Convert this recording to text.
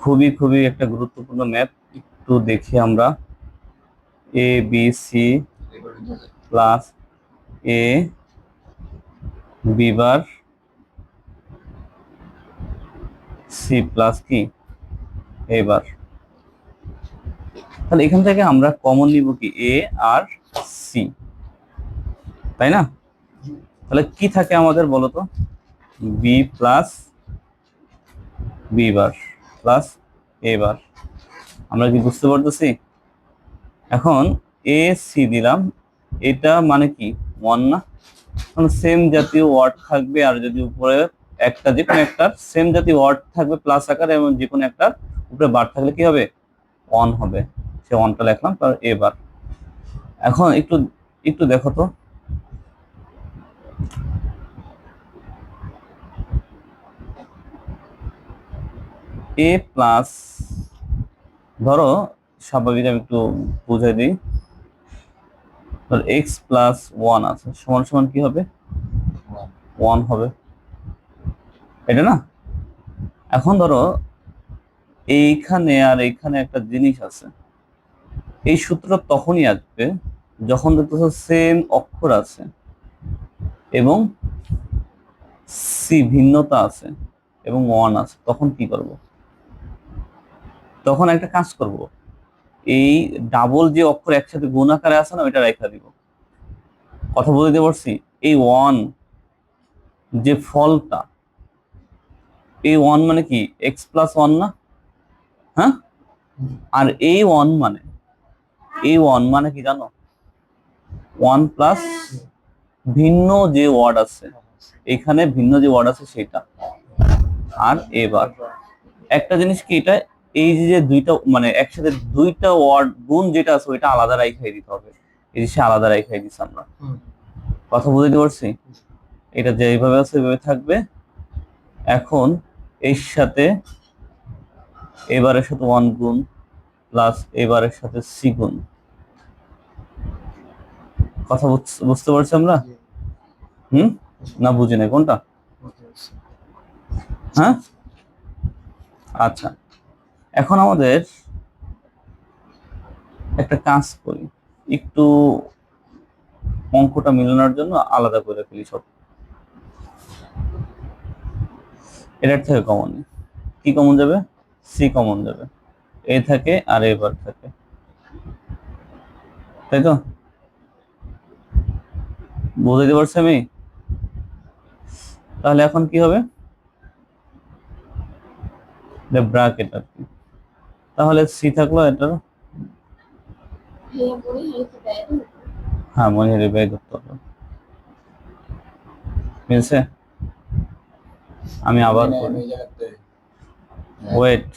খুবই খুবই একটা গুরুত্বপূর্ণ ম্যাথ। একটু দেখি আমরা। A B C plus A B bar C plus কি এ বার। তাহলে এখান থেকে আমরা কমন নিব কি এ আর সি, তাই না? তাহলে কি থাকে আমাদের বলো তো? B plus B bar plus A bar. আমরা কি বুঝতে পারতেছি? এখন এ সি দিলাম, এটা মানে কি ওয়ান না? সেম জাতীয় ওয়ার্ড থাকবে, আর যদি উপরে একটা যে কোনো একটা সেম জাতীয় ওয়ার্ড থাকবে প্লাস আকারে, এবং যে কোনো একটা উপরে বার থাকলে কি হবে? অন হবে। সে অনটা লিখলাম, তার এবার। এখন একটু একটু দেখো তো, এ প্লাস, ধরো স্বাভাবিক আমি একটু বুঝাই দিই, এক্স প্লাস ওয়ান আছে সমান সমান কি হবে? ওয়ান হবে, এটা না? এখন ধরো এইখানে আর এইখানে একটা জিনিস আছে, এই সূত্রটা তখনই আসবে যখন দেখতেছো সেম অক্ষর আছে এবং সি ভিন্নতা আছে এবং ওয়ান আছে। তখন কি করব? তখন একটা কাজ করব, এই ডাবল যে অক্ষর একসাথে গুণ আকারে আছে না, ওইটা রেখা দিব। কথা বলতে পারছি? এই ওয়ান যে ফলটা, এই ওয়ান মানে কি এক্স প্লাস ওয়ান না? হ্যাঁ, আর এই ওয়ান মানে, এই ওয়ান মানে কি জানো? ওয়ান প্লাস ভিন্ন যে ওয়ার্ড আছে, এখানে ভিন্ন যে ওয়ার্ড আছে সেটা। আর এবার একটা জিনিস কি, এটা এই যে দুইটা মানে একসাথে দুইটা ওয়ার্ড গুণ যেটা আছে ওইটা আলাদা রাখাই দিতে হবে। এই যে আলাদা রাখাই দিচ্ছি আমরা। কথা বুঝতে পারছি? এটা যেভাবে আছে ওইভাবে থাকবে। এখন এর সাথে এবারের সাথে ওয়ান গুণ প্লাস এবারের সাথে সি গুণ। কথা বুঝতে পারছি আমরা? না বুঝি নাই কোনটা? হ্যাঁ, আচ্ছা। এখন আমাদের একটা কাজ করি, একটু অঙ্কটা মিলানোর জন্য আলাদা করে ফেলি সব। এটার থেকে কমন কি কমন যাবে? সি কমন যাবে। এ থাকে আর এবার থাকে, তাই তো? বুঝতে পারছি আমি? তাহলে এখন কি হবে? ব্র্যাকেট আর কি। তাহলে সি থাকলো এটার, হ্যাঁ মনে ব্যয় করতে হবে। মিলছে? আমি আবার ওয়েট